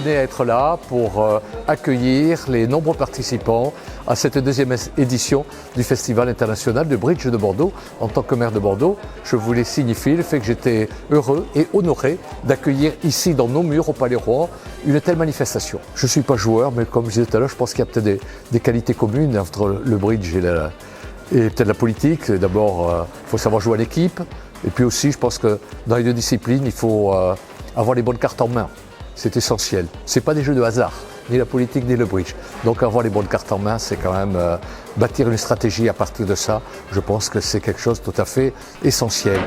tenais à être là pour accueillir les nombreux participants à cette deuxième édition du Festival international de bridge de Bordeaux. En tant que maire de Bordeaux, je voulais signifier le fait que j'étais heureux et honoré d'accueillir ici dans nos murs au Palais Rohan une telle manifestation. Je ne suis pas joueur, mais comme je disais tout à l'heure, je pense qu'il y a peut-être des qualités communes entre le bridge et peut-être la politique. D'abord, il faut savoir jouer à l'équipe. Et puis aussi, je pense que dans les deux disciplines, il faut avoir les bonnes cartes en main. C'est essentiel. Ce n'est pas des jeux de hasard, ni la politique, ni le bridge. Donc avoir les bonnes cartes en main, c'est quand même bâtir une stratégie à partir de ça. Je pense que c'est quelque chose de tout à fait essentiel.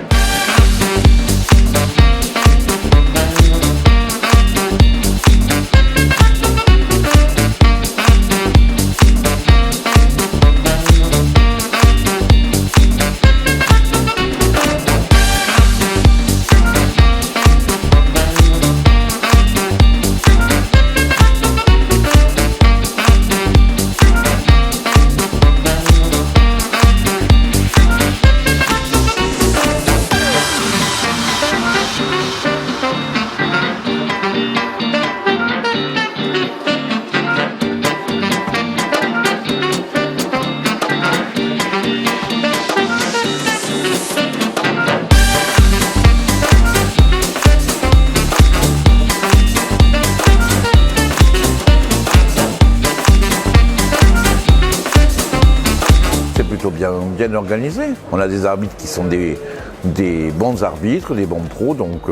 Bien organisé. On a des arbitres qui sont des bons arbitres, des bons pros, donc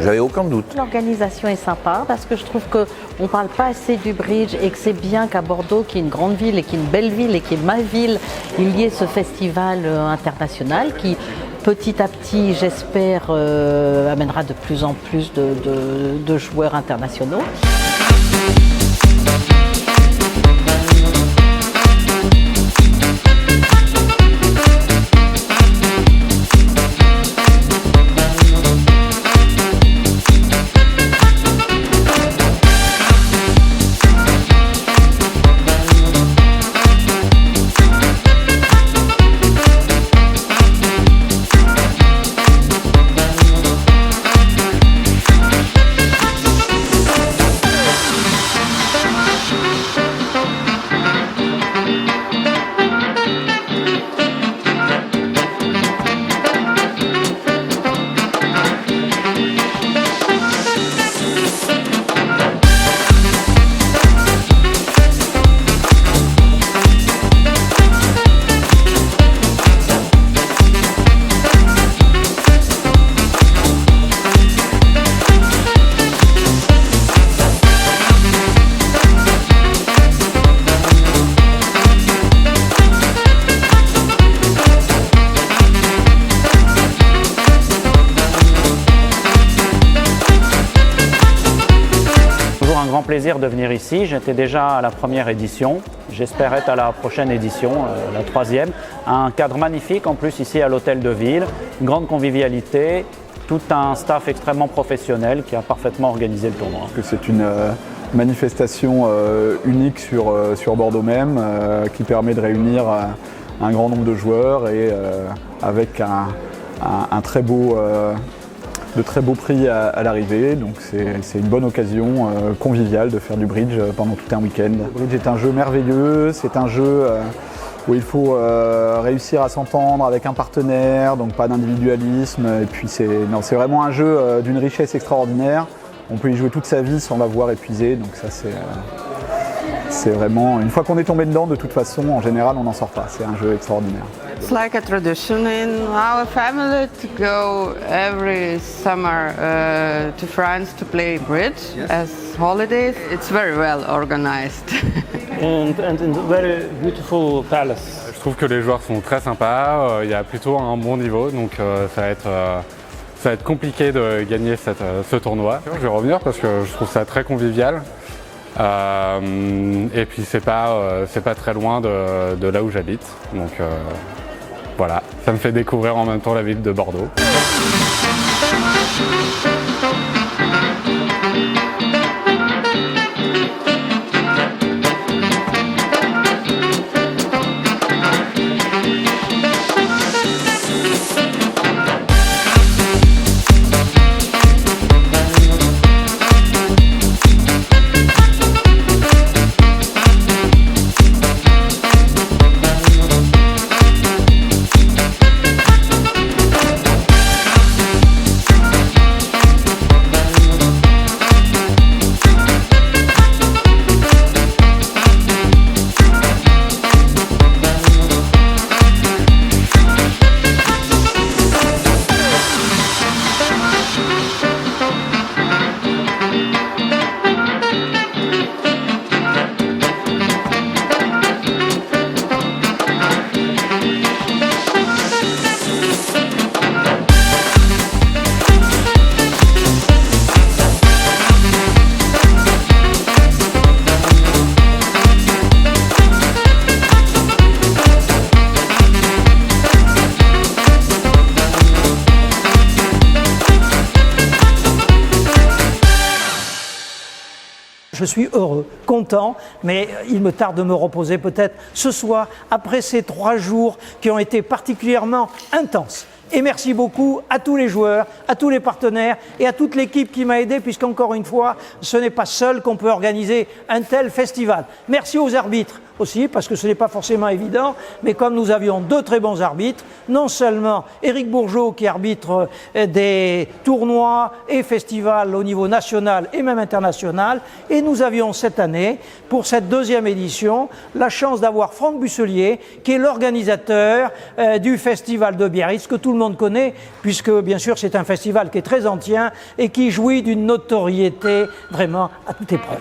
j'avais aucun doute. L'organisation est sympa parce que je trouve qu'on ne parle pas assez du bridge et que c'est bien qu'à Bordeaux, qui est une grande ville et qui est une belle ville et qui est ma ville, il y ait ce festival international qui petit à petit, j'espère, amènera de plus en plus de joueurs internationaux. Plaisir de venir ici. J'étais déjà à la première édition. J'espère être à la prochaine édition, la troisième. Un cadre magnifique en plus ici à l'hôtel de ville. Une grande convivialité. Tout un staff extrêmement professionnel qui a parfaitement organisé le tournoi. C'est une manifestation unique sur Bordeaux même qui permet de réunir un grand nombre de joueurs et avec de très beaux prix à l'arrivée, donc c'est une bonne occasion conviviale de faire du bridge pendant tout un week-end. Le bridge est un jeu merveilleux, c'est un jeu où il faut réussir à s'entendre avec un partenaire, donc pas d'individualisme, et puis c'est vraiment un jeu d'une richesse extraordinaire. On peut y jouer toute sa vie sans l'avoir épuisé, donc ça c'est vraiment, une fois qu'on est tombé dedans, de toute façon, en général, on n'en sort pas, c'est un jeu extraordinaire. It's like a tradition in our family to go every summer to France to play bridge as holidays. It's very well organized. and in a very beautiful palace. Je trouve que les joueurs sont très sympas, il y a plutôt un bon niveau, donc ça va être compliqué de gagner ce tournoi. Je vais revenir parce que je trouve ça très convivial. Et puis c'est pas très loin de là où j'habite, donc voilà, ça me fait découvrir en même temps la ville de Bordeaux. je suis heureux, content, mais il me tarde de me reposer peut-être ce soir, après ces 3 jours qui ont été particulièrement intenses. Et merci beaucoup à tous les joueurs, à tous les partenaires et à toute l'équipe qui m'a aidé, puisqu'encore une fois, ce n'est pas seul qu'on peut organiser un tel festival. Merci aux arbitres aussi, parce que ce n'est pas forcément évident, mais comme nous avions 2 très bons arbitres, non seulement Éric Bourgeot qui arbitre des tournois et festivals au niveau national et même international, et nous avions cette année, pour cette 2e édition, la chance d'avoir Franck Busselier, qui est l'organisateur du festival de Biarritz, que tout le monde connaît, puisque bien sûr c'est un festival qui est très ancien et qui jouit d'une notoriété vraiment à toute épreuve.